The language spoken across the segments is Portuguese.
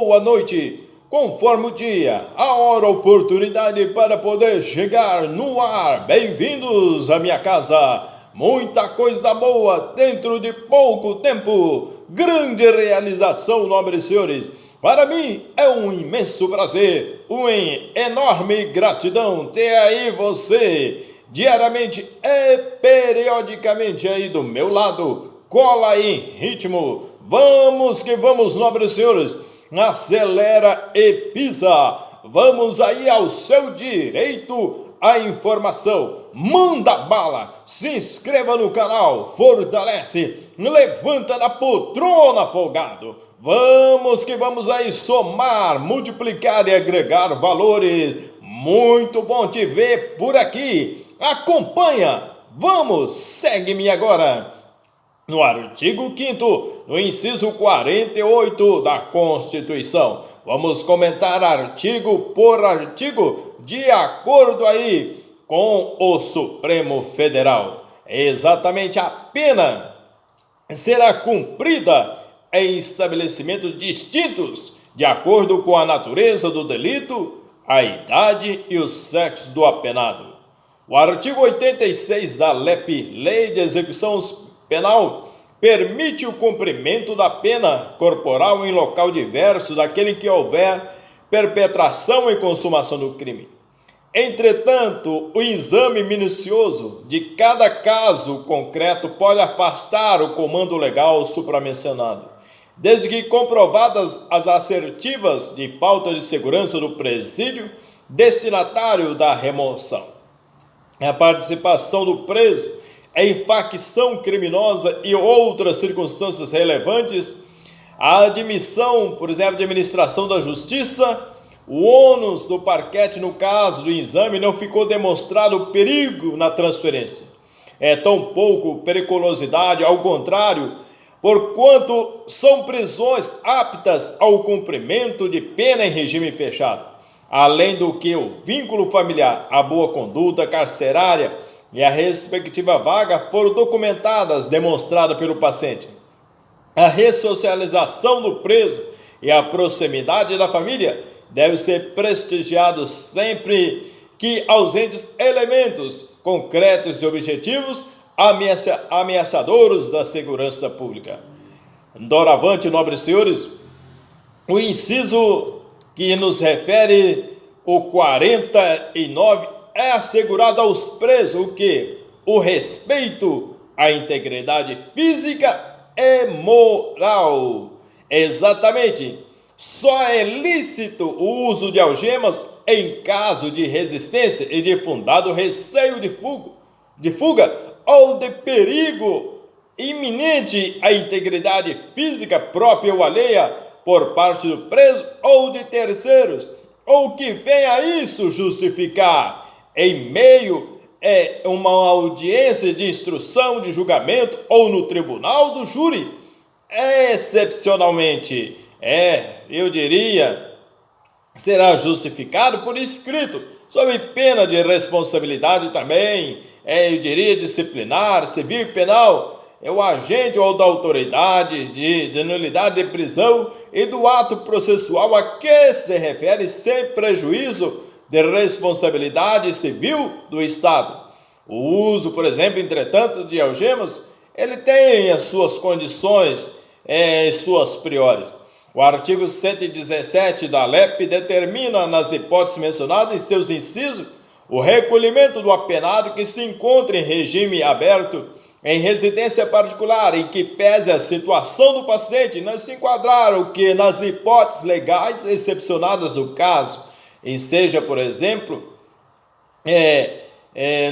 boa noite, conforme o dia, a hora, a oportunidade para poder chegar no ar. Bem-vindos à minha casa, muita coisa boa dentro de pouco tempo, grande realização, nobres senhores. Para mim é um imenso prazer, uma enorme gratidão ter aí você, diariamente e periodicamente aí do meu lado. Cola em ritmo, vamos que vamos, nobres senhores, acelera e pisa, vamos aí ao seu direito à informação, manda bala, se inscreva no canal, fortalece, levanta da poltrona, folgado, vamos que vamos aí somar, multiplicar e agregar valores, muito bom te ver por aqui, acompanha, vamos, segue-me agora. No artigo 5º, no inciso 48 da Constituição. Vamos comentar artigo por artigo, de acordo aí com o Supremo Federal. Exatamente, a pena será cumprida em estabelecimentos distintos, de acordo com a natureza do delito, a idade e o sexo do apenado. O artigo 86 da LEP, Lei de Execução Penal, permite o cumprimento da pena corporal em local diverso daquele que houver perpetração e consumação do crime. Entretanto, o exame minucioso de cada caso concreto pode afastar o comando legal supramencionado, desde que comprovadas as assertivas de falta de segurança do presídio destinatário da remoção. A participação do preso em facção criminosa e outras circunstâncias relevantes, a admissão, por exemplo, de administração da justiça, o ônus do parquete no caso do exame não ficou demonstrado perigo na transferência. Tão pouco periculosidade, ao contrário, porquanto são prisões aptas ao cumprimento de pena em regime fechado, além do que o vínculo familiar, a boa conduta carcerária e a respectiva vaga foram documentadas, demonstradas pelo paciente. A ressocialização do preso e a proximidade da família devem ser prestigiados sempre que ausentes elementos concretos e objetivos ameaçadores da segurança pública. Doravante, nobres senhores, o inciso que nos refere o 49 é assegurado aos presos o que? O respeito à integridade física e moral. Exatamente. Só é lícito o uso de algemas em caso de resistência e de fundado receio de fuga ou de perigo iminente à integridade física própria ou alheia por parte do preso ou de terceiros, ou que venha isso justificar em meio a uma audiência de instrução, de julgamento ou no tribunal do júri, excepcionalmente, eu diria, será justificado por escrito, sob pena de responsabilidade também, eu diria disciplinar, civil e penal, o agente ou da autoridade de nulidade de prisão e do ato processual a que se refere sem prejuízo de responsabilidade civil do Estado. O uso, por exemplo, entretanto, de algemas, ele tem as suas condições e suas priores. O artigo 117 da LEP determina, nas hipóteses mencionadas em seus incisos, o recolhimento do apenado que se encontra em regime aberto em residência particular, em que pese a situação do paciente não se enquadrar o que nas hipóteses legais excepcionadas do caso, e seja, por exemplo,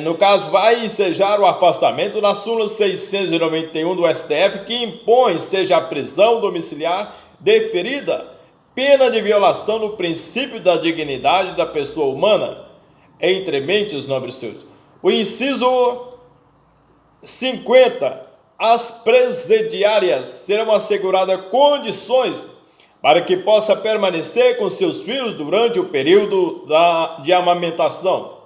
no caso, vai ensejar o afastamento na súmula 691 do STF, que impõe, seja a prisão domiciliar deferida, pena de violação do princípio da dignidade da pessoa humana, entre mentes, nobres senhores. O inciso 50. As presidiárias serão asseguradas condições para que possa permanecer com seus filhos durante o período de amamentação.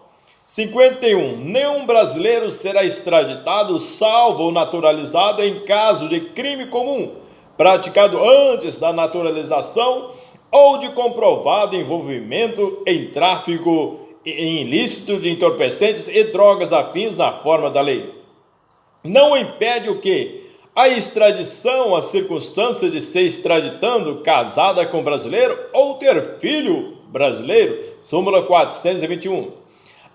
51. Nenhum brasileiro será extraditado, salvo ou naturalizado em caso de crime comum, praticado antes da naturalização ou de comprovado envolvimento em tráfico ilícito de entorpecentes e drogas afins na forma da lei. Não impede o que? A extradição, a circunstância de ser extraditando, casada com brasileiro ou ter filho brasileiro, súmula 421.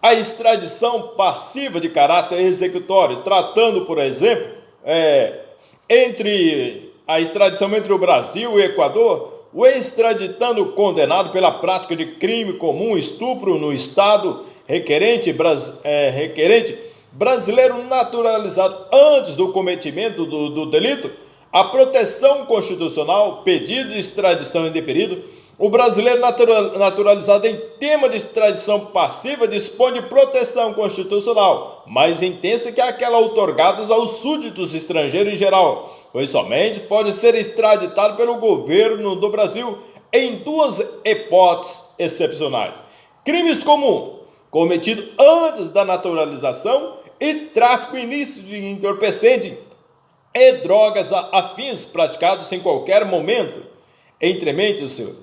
A extradição passiva de caráter executório, tratando, por exemplo, entre a extradição entre o Brasil e o Equador, o extraditando condenado pela prática de crime comum, estupro no estado requerente brasileiro naturalizado antes do cometimento do delito, a proteção constitucional, pedido de extradição indeferido, o brasileiro naturalizado em tema de extradição passiva dispõe de proteção constitucional, mais intensa que aquela outorgada aos súditos estrangeiros em geral, pois somente pode ser extraditado pelo governo do Brasil em duas hipóteses excepcionais: crimes comuns, cometido antes da naturalização, e tráfico ilícito de entorpecente e drogas afins praticados em qualquer momento. Entremente, senhor,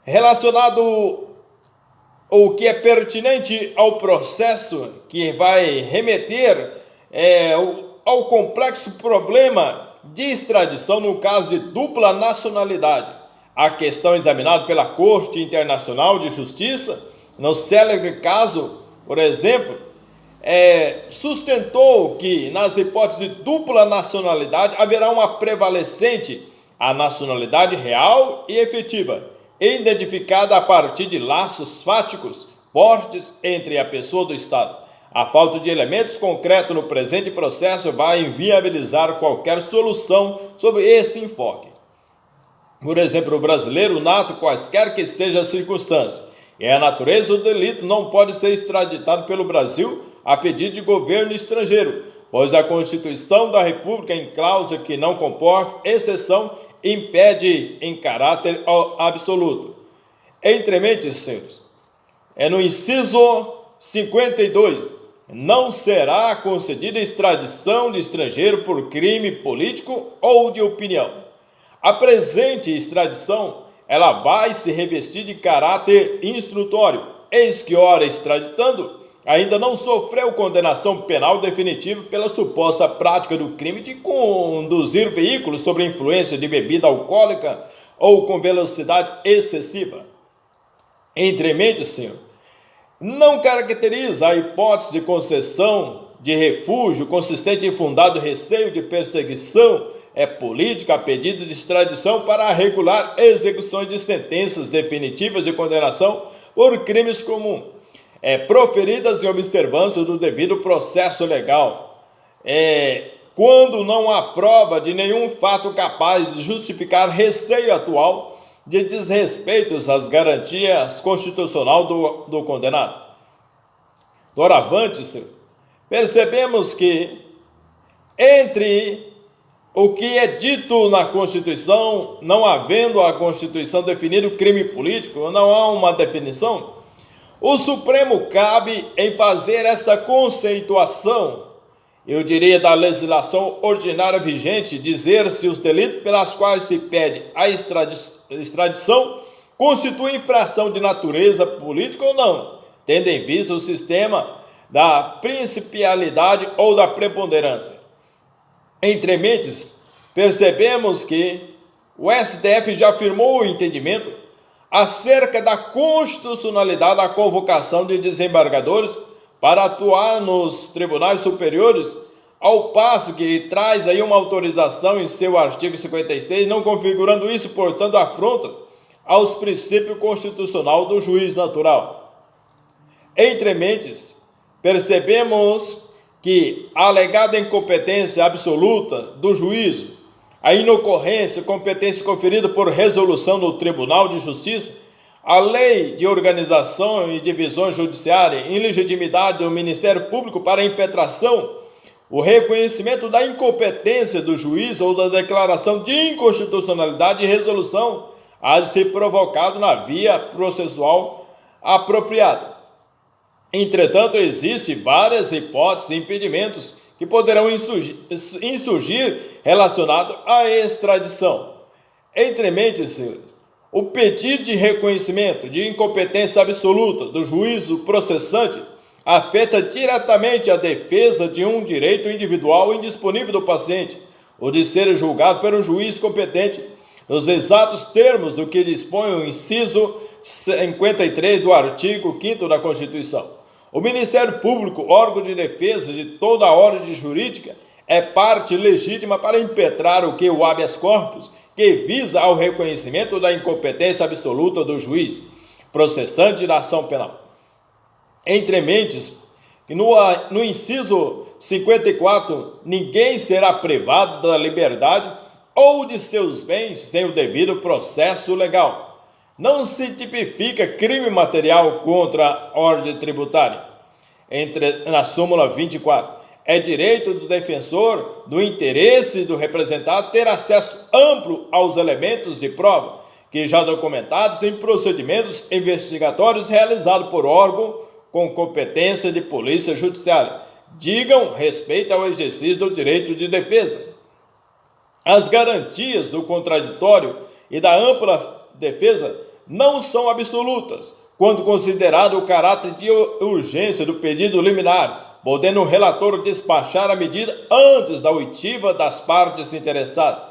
relacionado o que é pertinente ao processo que vai remeter ao complexo problema de extradição no caso de dupla nacionalidade. A questão examinada pela Corte Internacional de Justiça, no célebre caso, por exemplo, sustentou que nas hipóteses de dupla nacionalidade haverá uma prevalecente a nacionalidade real e efetiva, identificada a partir de laços fáticos fortes entre a pessoa do Estado. A falta de elementos concretos no presente processo vai inviabilizar qualquer solução sobre esse enfoque. Por exemplo, o brasileiro nato, quaisquer que sejam as circunstâncias, e a natureza do delito, não pode ser extraditado pelo Brasil a pedido de governo estrangeiro, pois a Constituição da República, em cláusula que não comporta exceção, impede em caráter absoluto. Entremente, senhores, no inciso 52, não será concedida extradição de estrangeiro por crime político ou de opinião. A presente extradição, ela vai se revestir de caráter instrutório, eis que, ora extraditando, ainda não sofreu condenação penal definitiva pela suposta prática do crime de conduzir veículos sob influência de bebida alcoólica ou com velocidade excessiva. Entremente, senhor, não caracteriza a hipótese de concessão de refúgio consistente em fundado receio de perseguição política a pedido de extradição para regular execuções de sentenças definitivas de condenação por crimes comuns, proferidas em observância do devido processo legal, quando não há prova de nenhum fato capaz de justificar receio atual de desrespeitos às garantias constitucionais do condenado. Doravante, senhor, percebemos que entre o que é dito na Constituição, não havendo a Constituição definido crime político, não há uma definição, o Supremo cabe em fazer esta conceituação, eu diria, da legislação ordinária vigente, dizer se os delitos pelas quais se pede a extradição constituem infração de natureza política ou não, tendo em vista o sistema da principialidade ou da preponderância. Entrementes, percebemos que o STF já afirmou o entendimento acerca da constitucionalidade da convocação de desembargadores para atuar nos tribunais superiores, ao passo que traz aí uma autorização em seu artigo 56, não configurando isso, portanto, afronta aos princípios constitucionais do juiz natural. Entrementes, percebemos que a alegada incompetência absoluta do juízo, a inocorrência, competência conferida por resolução do Tribunal de Justiça, a lei de organização e divisão judiciária, ilegitimidade do Ministério Público para impetração, o reconhecimento da incompetência do juiz ou da declaração de inconstitucionalidade de resolução há de ser provocado na via processual apropriada. Entretanto, existem várias hipóteses e impedimentos que poderão insurgir relacionados à extradição. Entremente, O pedido de reconhecimento de incompetência absoluta do juízo processante afeta diretamente a defesa de um direito individual indisponível do paciente, ou de ser julgado pelo juiz competente, nos exatos termos do que dispõe o inciso 53 do artigo 5º da Constituição. O Ministério Público, órgão de defesa de toda a ordem jurídica, é parte legítima para impetrar o habeas corpus, que visa ao reconhecimento da incompetência absoluta do juiz processante da ação penal. Entre mentes, no inciso 54, ninguém será privado da liberdade ou de seus bens sem o devido processo legal. Não se tipifica crime material contra a ordem tributária. Na súmula 24, é direito do defensor, do interesse do representado, ter acesso amplo aos elementos de prova, que já documentados em procedimentos investigatórios realizados por órgão com competência de polícia judiciária, digam respeito ao exercício do direito de defesa. As garantias do contraditório e da ampla defesa não são absolutas, quando considerado o caráter de urgência do pedido liminar, podendo o relator despachar a medida antes da oitiva das partes interessadas.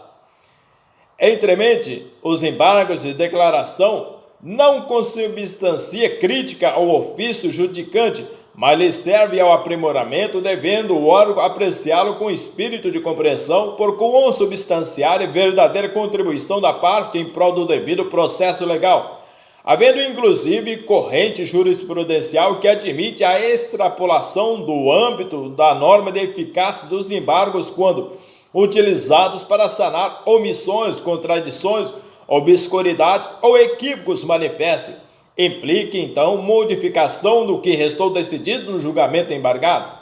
Entremente, os embargos de declaração não consubstancia crítica ao ofício judicante, mas lhe serve ao aprimoramento, devendo o órgão apreciá-lo com espírito de compreensão, por consubstanciar e verdadeira contribuição da parte em prol do devido processo legal, havendo inclusive corrente jurisprudencial que admite a extrapolação do âmbito da norma de eficácia dos embargos quando utilizados para sanar omissões, contradições, obscuridades ou equívocos manifestos. Implica, então, modificação do que restou decidido no julgamento embargado.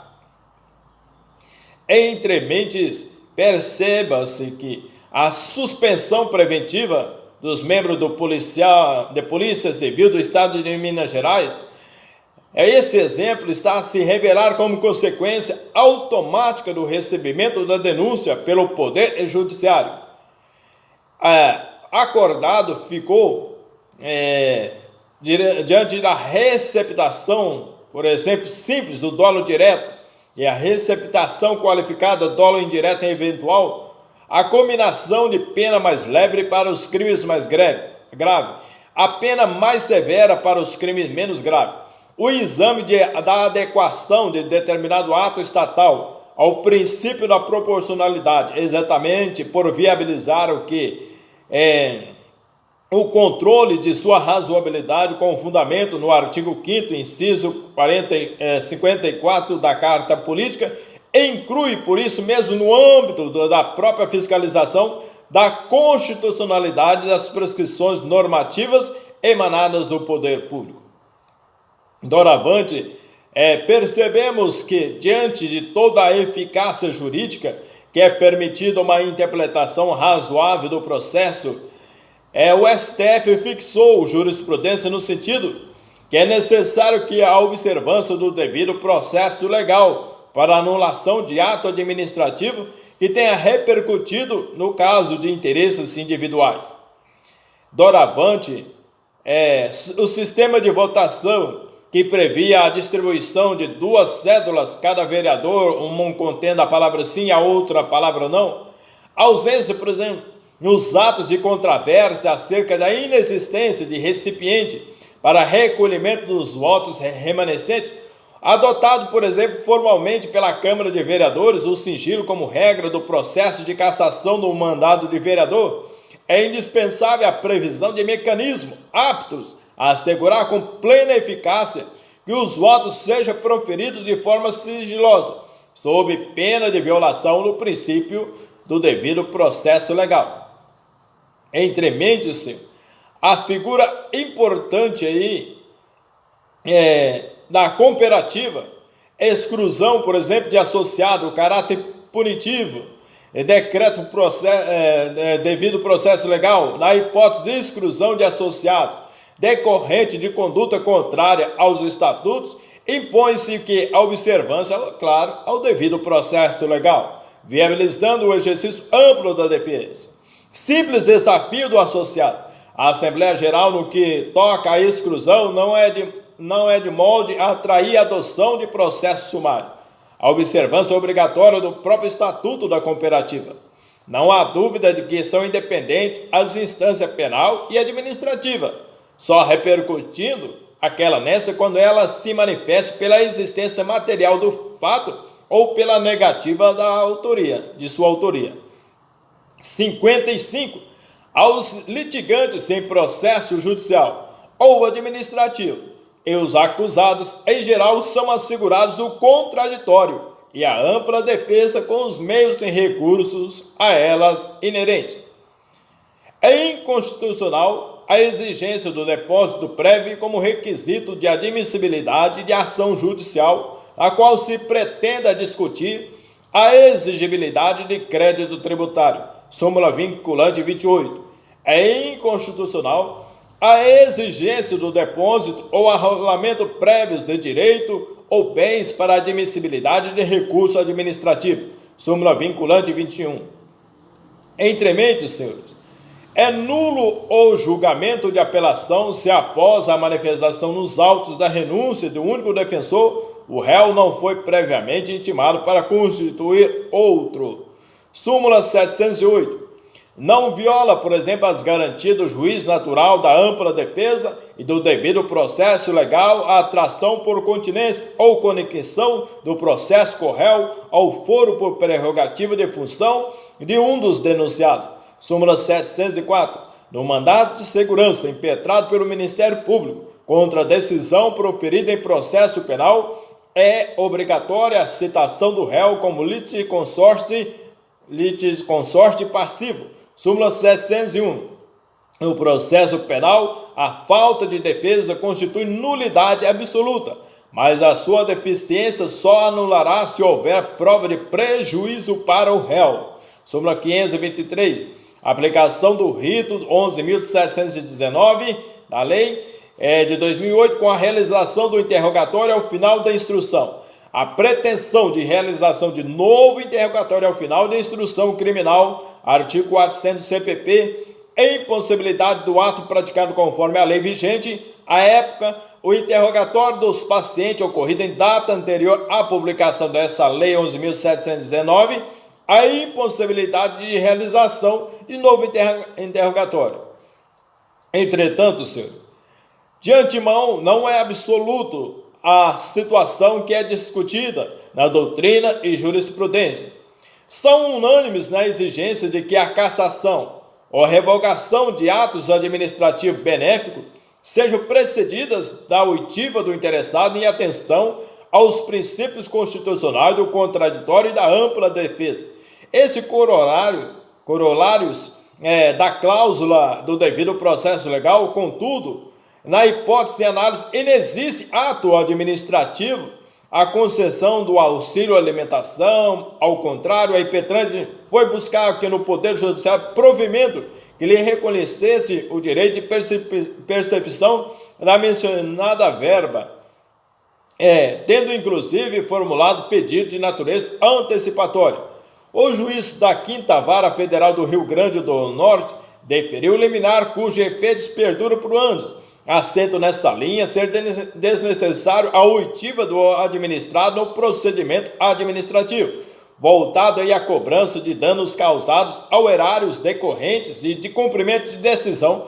Entre mentes, perceba-se que a suspensão preventiva dos membros de Polícia Civil do Estado de Minas Gerais, esse exemplo está a se revelar como consequência automática do recebimento da denúncia pelo Poder Judiciário. Acordado ficou, diante da receptação, por exemplo, simples do dolo direto e a receptação qualificada do dolo indireto e eventual, a combinação de pena mais leve para os crimes mais graves, a pena mais severa para os crimes menos graves, o exame da adequação de determinado ato estatal ao princípio da proporcionalidade, exatamente por viabilizar o controle de sua razoabilidade com fundamento no artigo 5º, inciso 54 da Carta Política, inclui, por isso mesmo, no âmbito da própria fiscalização da constitucionalidade das prescrições normativas emanadas do poder público. Doravante, percebemos que, diante de toda a eficácia jurídica, que é permitida uma interpretação razoável do processo, o STF fixou jurisprudência no sentido que é necessário que a observância do devido processo legal para anulação de ato administrativo que tenha repercutido no caso de interesses individuais. Doravante, o sistema de votação que previa a distribuição de 2 cédulas cada vereador, uma contendo a palavra sim e a outra a palavra não, ausência, por exemplo, nos atos de controvérsia acerca da inexistência de recipiente para recolhimento dos votos remanescentes, adotado, por exemplo, formalmente pela Câmara de Vereadores, o sigilo como regra do processo de cassação do mandado de vereador, é indispensável a previsão de mecanismos aptos a assegurar com plena eficácia que os votos sejam proferidos de forma sigilosa, sob pena de violação do princípio do devido processo legal. Entremente-se a figura importante aí da comparativa, exclusão, por exemplo, de associado, caráter punitivo, decreto devido processo legal, na hipótese de exclusão de associado, decorrente de conduta contrária aos estatutos, impõe-se que a observância, claro, ao devido processo legal, viabilizando o exercício amplo da defesa. Simples desafio do associado, A Assembleia Geral, no que toca à exclusão, não é de molde a atrair a adoção de processo sumário, a observância obrigatória do próprio Estatuto da Cooperativa. Não há dúvida de que são independentes as instâncias penal e administrativa, só repercutindo aquela nesta quando ela se manifesta pela existência material do fato ou pela negativa de sua autoria. 55. Aos litigantes em processo judicial ou administrativo e os acusados, em geral, são assegurados o contraditório e a ampla defesa com os meios e recursos a elas inerentes. É inconstitucional a exigência do depósito prévio como requisito de admissibilidade de ação judicial, a qual se pretenda discutir a exigibilidade de crédito tributário. Súmula vinculante 28. É inconstitucional a exigência do depósito ou arrolamento prévios de direito ou bens para admissibilidade de recurso administrativo. Súmula vinculante 21. Entremente, senhores, é nulo o julgamento de apelação se após a manifestação nos autos da renúncia do único defensor, o réu não foi previamente intimado para constituir outro. Súmula 708. Não viola, por exemplo, as garantias do juiz natural da ampla defesa e do devido processo legal a atração por continência ou conexão do processo com o réu ao foro por prerrogativa de função de um dos denunciados. Súmula 704. No mandato de segurança impetrado pelo Ministério Público contra a decisão proferida em processo penal, é obrigatória a citação do réu como litisconsorte passivo. Súmula 701. No processo penal, a falta de defesa constitui nulidade absoluta, mas a sua deficiência só anulará se houver prova de prejuízo para o réu. Súmula 523. Aplicação do rito 11.719 da lei de 2008 com a realização do interrogatório ao final da instrução. A pretensão de realização de novo interrogatório ao final da instrução criminal, artigo 400 do CPP, em impossibilidade do ato praticado conforme a lei vigente, à época, o interrogatório dos pacientes ocorrido em data anterior à publicação dessa lei 11.719, a impossibilidade de realização de novo interrogatório. Entretanto, senhor, de antemão não é absoluto a situação que é discutida na doutrina e jurisprudência. São unânimes na exigência de que a cassação ou revogação de atos administrativos benéficos sejam precedidas da oitiva do interessado em atenção aos princípios constitucionais do contraditório e da ampla defesa. Esse corolários da cláusula do devido processo legal, contudo, na hipótese de análise, inexiste ato administrativo a concessão do auxílio alimentação. Ao contrário, a impetrante foi buscar aqui no Poder Judiciário provimento que lhe reconhecesse o direito de percepção da mencionada verba, tendo inclusive formulado pedido de natureza antecipatória. O juiz da 5ª Vara Federal do Rio Grande do Norte deferiu liminar cujo efeitos perduram por anos, assento nesta linha ser desnecessário a oitiva do administrado no procedimento administrativo, voltado aí à cobrança de danos causados ao erários decorrentes e de cumprimento de decisão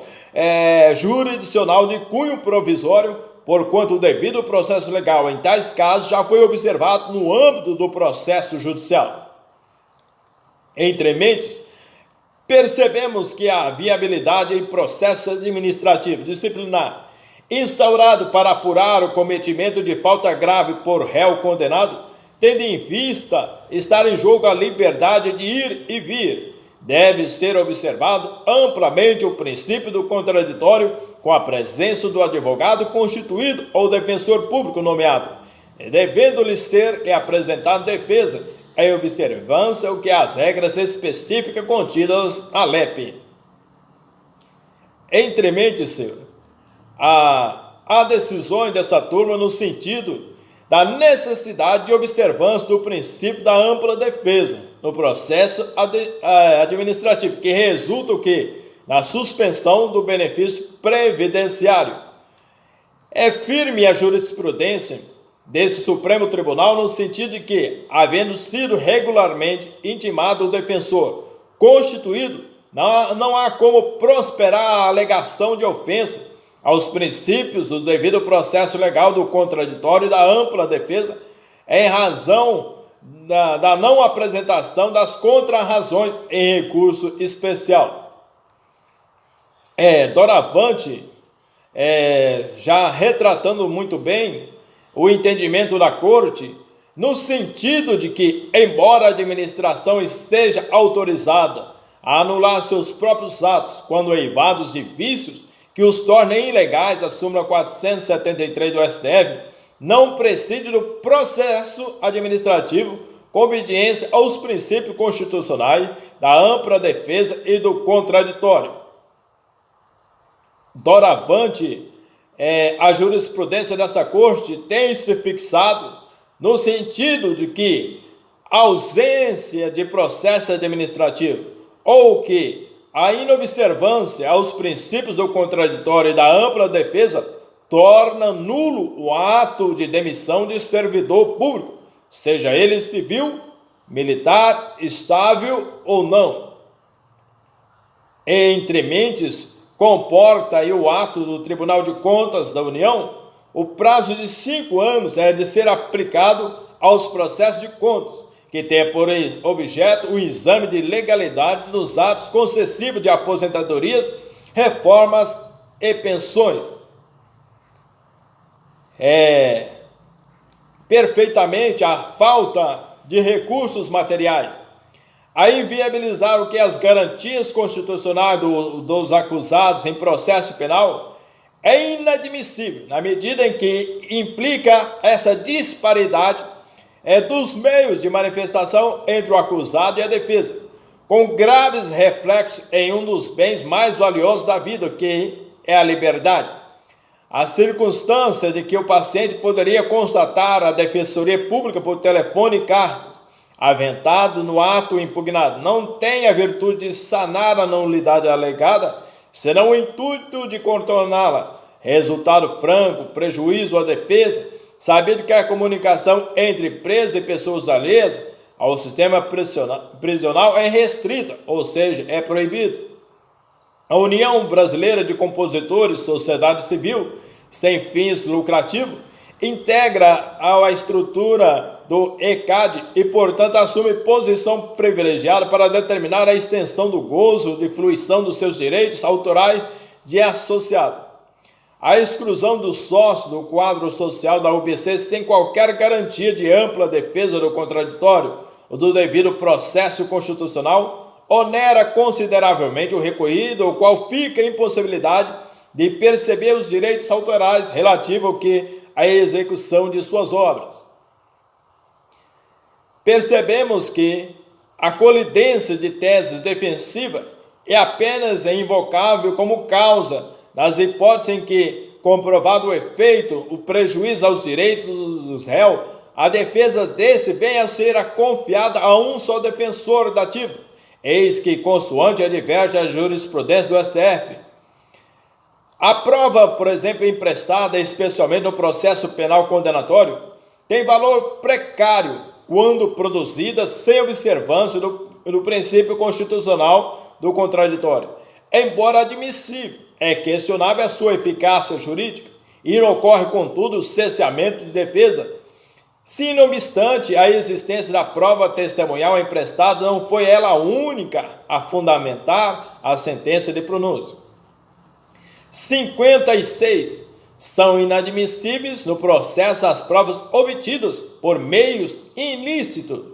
jurisdicional de cunho provisório, porquanto o devido processo legal em tais casos já foi observado no âmbito do processo judicial. Entre mentes, percebemos que a viabilidade em processo administrativo disciplinar instaurado para apurar o cometimento de falta grave por réu condenado, tendo em vista estar em jogo a liberdade de ir e vir, deve ser observado amplamente o princípio do contraditório com a presença do advogado constituído ou defensor público nomeado, devendo-lhe ser apresentado defesa em observância o que as regras específicas contidas na LEP. Entremente, senhor, há decisões dessa turma no sentido da necessidade de observância do princípio da ampla defesa no processo administrativo, que resulta o que na suspensão do benefício previdenciário. É firme a jurisprudência desse Supremo Tribunal no sentido de que, havendo sido regularmente intimado o defensor constituído, não há como prosperar a alegação de ofensa aos princípios do devido processo legal do contraditório e da ampla defesa, em razão da não apresentação das contrarrazões em recurso especial. Doravante, já retratando muito bem o entendimento da Corte, no sentido de que, embora a administração esteja autorizada a anular seus próprios atos quando eivados de vícios que os tornem ilegais, a súmula 473 do STF, não prescinde do processo administrativo com obediência aos princípios constitucionais da ampla defesa e do contraditório. Doravante, a jurisprudência dessa Corte tem se fixado no sentido de que a ausência de processo administrativo ou que a inobservância aos princípios do contraditório e da ampla defesa torna nulo o ato de demissão de servidor público, seja ele civil, militar, estável ou não. Entre mentes, comporta aí o ato do Tribunal de Contas da União, o prazo de 5 anos é de ser aplicado aos processos de contas, que tem por objeto o exame de legalidade dos atos concessivos de aposentadorias, reformas e pensões. Perfeitamente a falta de recursos materiais a inviabilizar o que as garantias constitucionais dos acusados em processo penal é inadmissível, na medida em que implica essa disparidade dos meios de manifestação entre o acusado e a defesa, com graves reflexos em um dos bens mais valiosos da vida, que é a liberdade. A circunstância de que o paciente poderia constatar a Defensoria Pública por telefone e cartas, aventado no ato impugnado, não tem a virtude de sanar a nulidade alegada, senão o intuito de contorná-la. Resultado franco, prejuízo à defesa, sabendo que a comunicação entre preso e pessoas alheias ao sistema prisional é restrita, ou seja, é proibido. A União Brasileira de Compositores, Sociedade Civil, sem fins lucrativos, integra a estrutura do ECAD e, portanto, assume posição privilegiada para determinar a extensão do gozo de fruição dos seus direitos autorais de associado. A exclusão do sócio do quadro social da UBC sem qualquer garantia de ampla defesa do contraditório ou do devido processo constitucional onera consideravelmente o recorrido, o qual fica em impossibilidade de perceber os direitos autorais relativos ao que a execução de suas obras. Percebemos que a colidência de teses defensivas é apenas invocável como causa nas hipóteses em que, comprovado o efeito, o prejuízo aos direitos dos réus, a defesa desse venha a ser confiada a um só defensor dativo, eis que, consoante adverte a jurisprudência do STF, a prova, por exemplo, emprestada, especialmente no processo penal condenatório, tem valor precário quando produzida sem observância do princípio constitucional do contraditório. Embora admissível, é questionável a sua eficácia jurídica e não ocorre, contudo, o cesseamento de defesa. Se, não obstante, a existência da prova testemunhal emprestada não foi ela a única a fundamentar a sentença de pronúncio. 56 são inadmissíveis no processo as provas obtidas por meios ilícitos.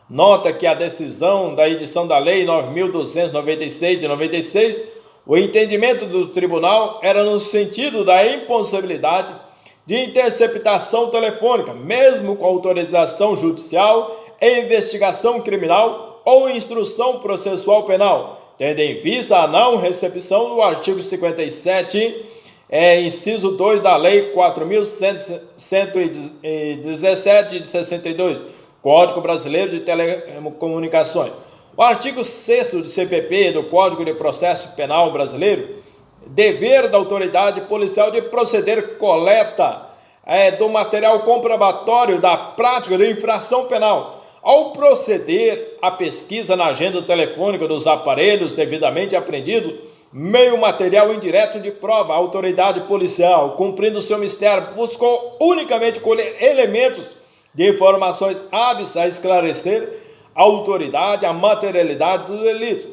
Nota que a decisão da edição da Lei 9.296 de 96, o entendimento do tribunal era no sentido da impossibilidade de interceptação telefônica, mesmo com autorização judicial, investigação criminal ou instrução processual penal, tendo em vista a não recepção do artigo 57, inciso 2 da Lei 4.117 de 62, Código Brasileiro de Telecomunicações. O artigo 6º do CPP, do Código de Processo Penal Brasileiro, dever da autoridade policial de proceder coleta do material comprobatório da prática de infração penal. Ao proceder à pesquisa na agenda telefônica dos aparelhos devidamente apreendidos, meio material indireto de prova, a autoridade policial, cumprindo seu mistério, buscou unicamente colher elementos de informações hábeis a esclarecer a autoridade, a materialidade do delito.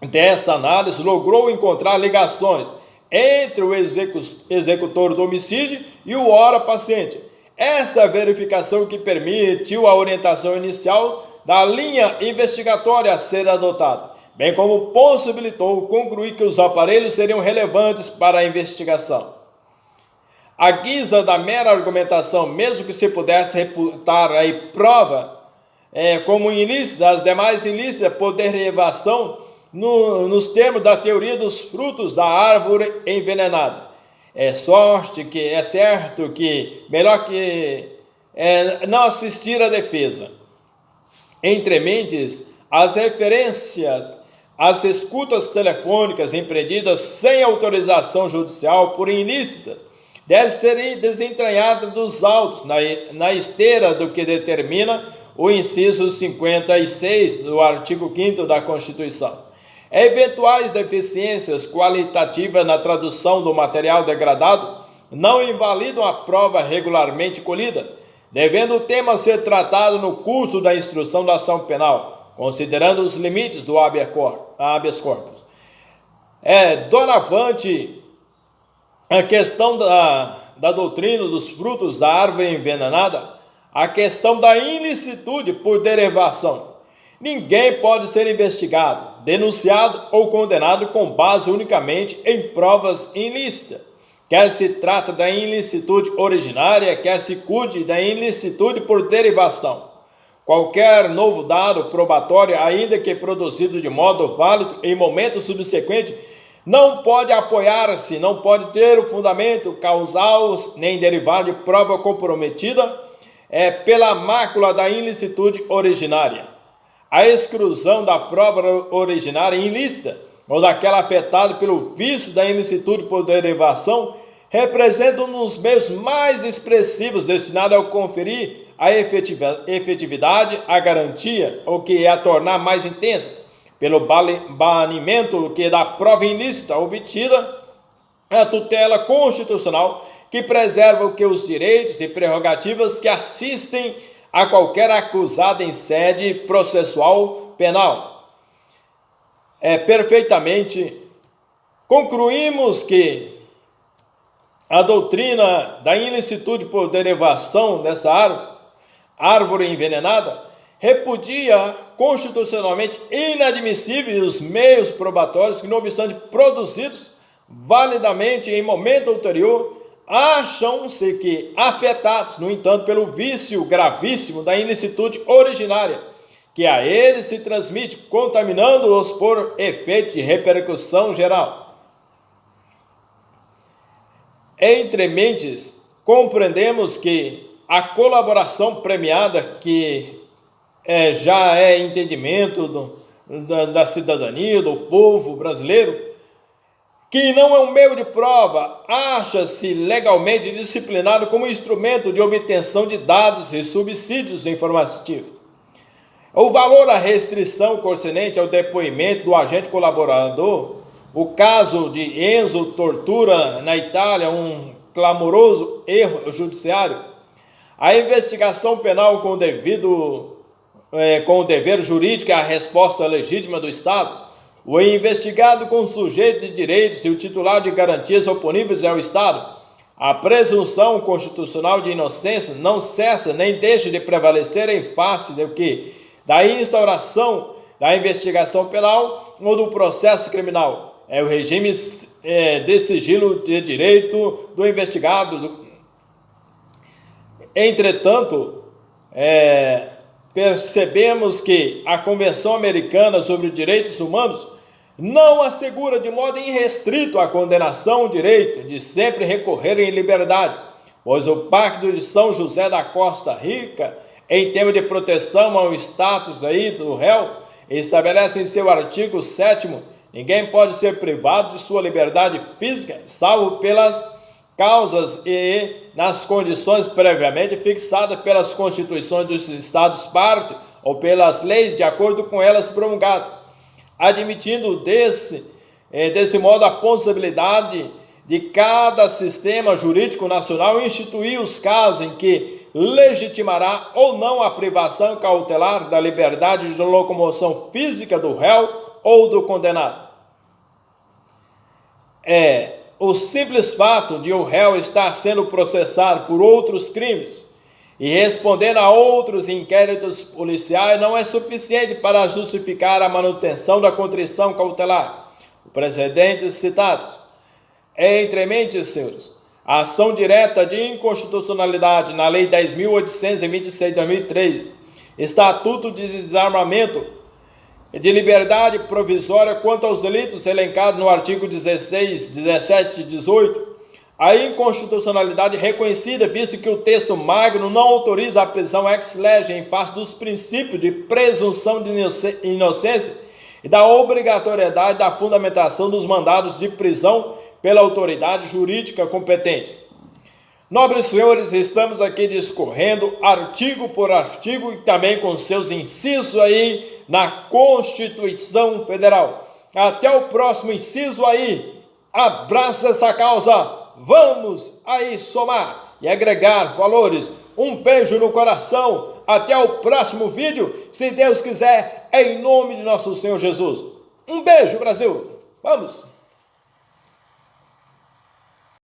Dessa análise, logrou encontrar ligações entre o executor do homicídio e o ora paciente. Essa verificação que permitiu a orientação inicial da linha investigatória a ser adotada, bem como possibilitou concluir que os aparelhos seriam relevantes para a investigação. À guisa da mera argumentação, mesmo que se pudesse reputar a prova como ilícita, as demais ilícitas por derivação nos termos da teoria dos frutos da árvore envenenada. É certo que melhor que não assistir à defesa. Entre mentes, as referências às escutas telefônicas empreendidas sem autorização judicial por ilícitas devem ser desentranhadas dos autos na esteira do que determina o inciso 56 do artigo 5º da Constituição. Eventuais deficiências qualitativas na tradução do material degradado não invalidam a prova regularmente colhida, devendo o tema ser tratado no curso da instrução da ação penal, considerando os limites do habeas corpus. Doravante, a questão da doutrina dos frutos da árvore envenenada, a questão da ilicitude por derivação. Ninguém pode ser investigado, denunciado ou condenado com base unicamente em provas ilícitas, quer se trata da ilicitude originária, quer se cuide da ilicitude por derivação. Qualquer novo dado probatório, ainda que produzido de modo válido em momento subsequente, não pode apoiar-se, não pode ter o fundamento causal nem derivar de prova comprometida pela mácula da ilicitude originária. A exclusão da prova originária ilícita ou daquela afetada pelo vício da ilicitude por derivação representa um dos meios mais expressivos destinados a conferir a efetividade, a garantia, o que é a tornar mais intensa, pelo banimento que da prova ilícita obtida, a tutela constitucional que preserva os direitos e prerrogativas que assistem a qualquer acusado em sede processual penal. Perfeitamente, concluímos que a doutrina da ilicitude por derivação dessa árvore envenenada repudia constitucionalmente inadmissíveis os meios probatórios que, não obstante produzidos validamente em momento anterior, acham-se que afetados, no entanto, pelo vício gravíssimo da ilicitude originária, que a eles se transmite, contaminando-os por efeito de repercussão geral. Entre mentes, compreendemos que a colaboração premiada, que já é entendimento da cidadania, do povo brasileiro, que não é um meio de prova, acha-se legalmente disciplinado como instrumento de obtenção de dados e subsídios informativos. O valor à restrição concernente ao depoimento do agente colaborador, o caso de Enzo Tortura na Itália, um clamoroso erro judiciário, a investigação penal com o dever jurídico e a resposta legítima do Estado, o investigado com sujeito de direitos e o titular de garantias oponíveis ao Estado, a presunção constitucional de inocência não cessa nem deixa de prevalecer em face da instauração da investigação penal ou do processo criminal. O regime de sigilo de direito do investigado. Entretanto, percebemos que a Convenção Americana sobre os Direitos Humanos não assegura de modo irrestrito a condenação o direito de sempre recorrer em liberdade, pois o Pacto de São José da Costa Rica, em tema de proteção ao status do réu, estabelece em seu artigo 7º: ninguém pode ser privado de sua liberdade física, salvo pelas causas e nas condições previamente fixadas pelas constituições dos Estados parte ou pelas leis de acordo com elas promulgadas, admitindo desse modo a possibilidade de cada sistema jurídico nacional instituir os casos em que legitimará ou não a privação cautelar da liberdade de locomoção física do réu ou do condenado. O simples fato de o réu estar sendo processado por outros crimes e respondendo a outros inquéritos policiais não é suficiente para justificar a manutenção da contrição cautelar. Os precedentes citados. Entremente, senhores, a ação direta de inconstitucionalidade na Lei 10.826 de 2003, Estatuto de Desarmamento de liberdade provisória quanto aos delitos elencados no artigo 16, 17 e 18, a inconstitucionalidade reconhecida, visto que o texto magno não autoriza a prisão ex lege em face dos princípios de presunção de inocência e da obrigatoriedade da fundamentação dos mandados de prisão pela autoridade jurídica competente. Nobres senhores, estamos aqui discorrendo artigo por artigo e também com seus incisos aí na Constituição Federal. Até o próximo inciso aí. Abraço essa causa. Vamos aí somar e agregar valores. Um beijo no coração. Até o próximo vídeo, se Deus quiser, em nome de nosso Senhor Jesus. Um beijo, Brasil. Vamos.